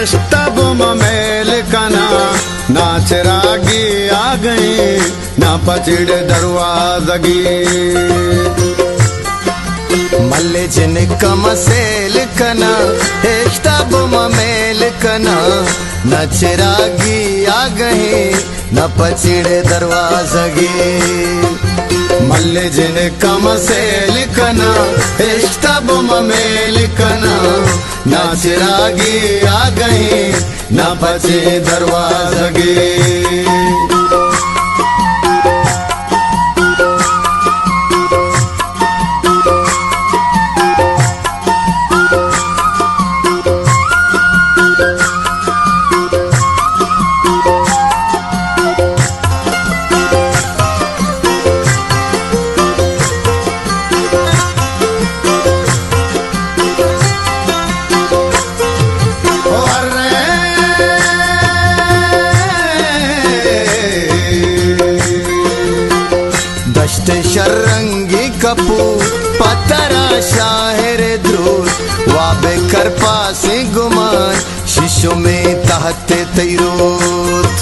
इश्तब mail कना नाच रागी आ गई ना पचिड़ दरवाजगी मल्ले जिन कमसेल कना इश्तब मेल कना नाच रागी आ गई न पचिड़ दरवाजगी मल्ले जिन कमसेल कना इश्तब मेल कना नाच रागी आ गई ना पचे दरवाजगी दश्त शरंगी कपू पतरा शाहिर द्रूत वाबे कर पासे गुमान शीशों में तहते तैरूत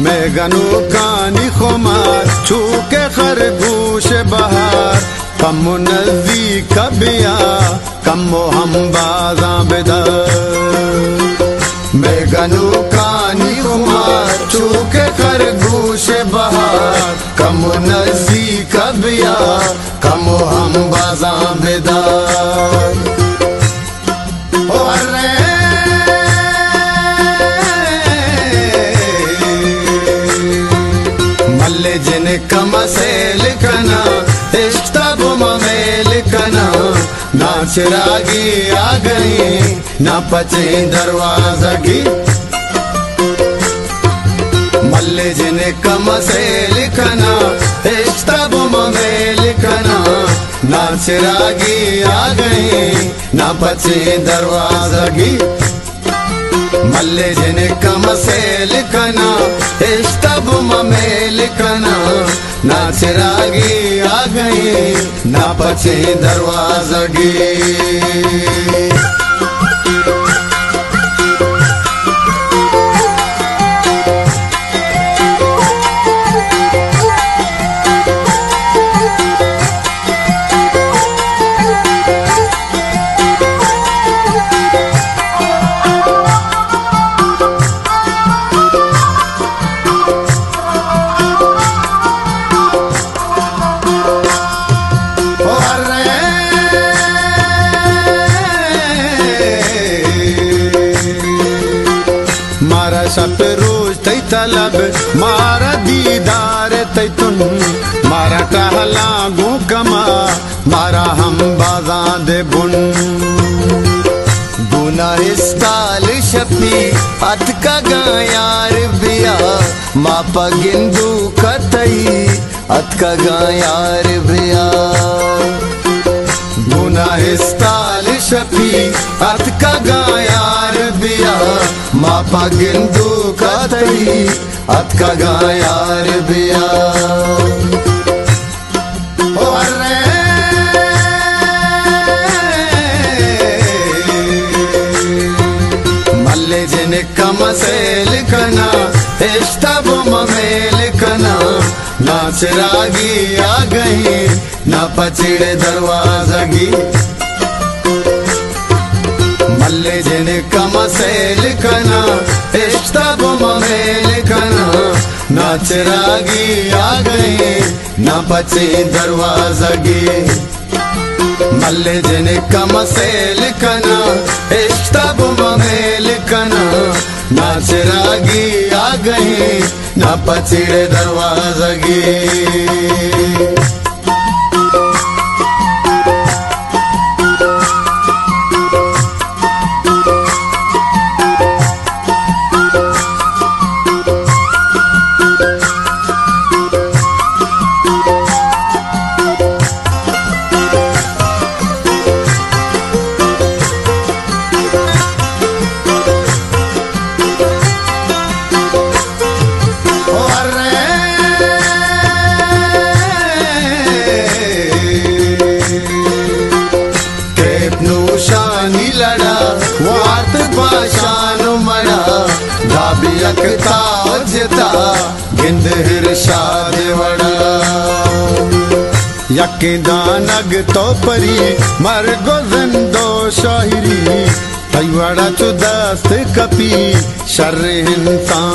मैं गनु कानी खुमार छूके खरगोश बहार कम नजी कबिया कम हम बाजा बेदार मैं गनु कानी खुमार छूके खरगोश बहार कम नजी कबिया कम हम बाजा बेदार मल्ले जिन कमसेल कना इश्तब मेल कना नाच रागी आ गई ना पचे दरवाजगी मल्ले जिन कमसेल कना इश्तब मेल कना नाच रागी आ गई ना पचे दरवाजगी मल्ले जिन कमसेल कना इश्तब मेल कना नाच रागी आ गई ना पचे दरवाजगी मारा सब रोज तई तलब मारा दीदार तई तुन मारा टहला गो कमा मारा हम बाजा दे बुन गुना इस्ताल शफी अत का गायार बिया मापा गिंदू कतई अत का गायार बिया गुना इस्ताल शफी अत का गायार बिया मापा गिंदू कतई अत का गायार बिया मल्ले जिन कमसेल कना इश्तब मेल कना नाच रागी आ गई ना पचिड़ दरवाजगी मल्ले जिन कमसेल कना इश्तब मेल कना नाच रागी आ गई ना पचे दरवाजगी मल्ले जिन कमसेल कना इश्तब मेल कना नाच रागी आ गई ना पचिड़ दरवाजगी मोहम्मद इरशाद वड़ा यकिदानग तो परी मर गोजंदो शायरी तैवड़ा चुदस्त कपी शर्र इंसान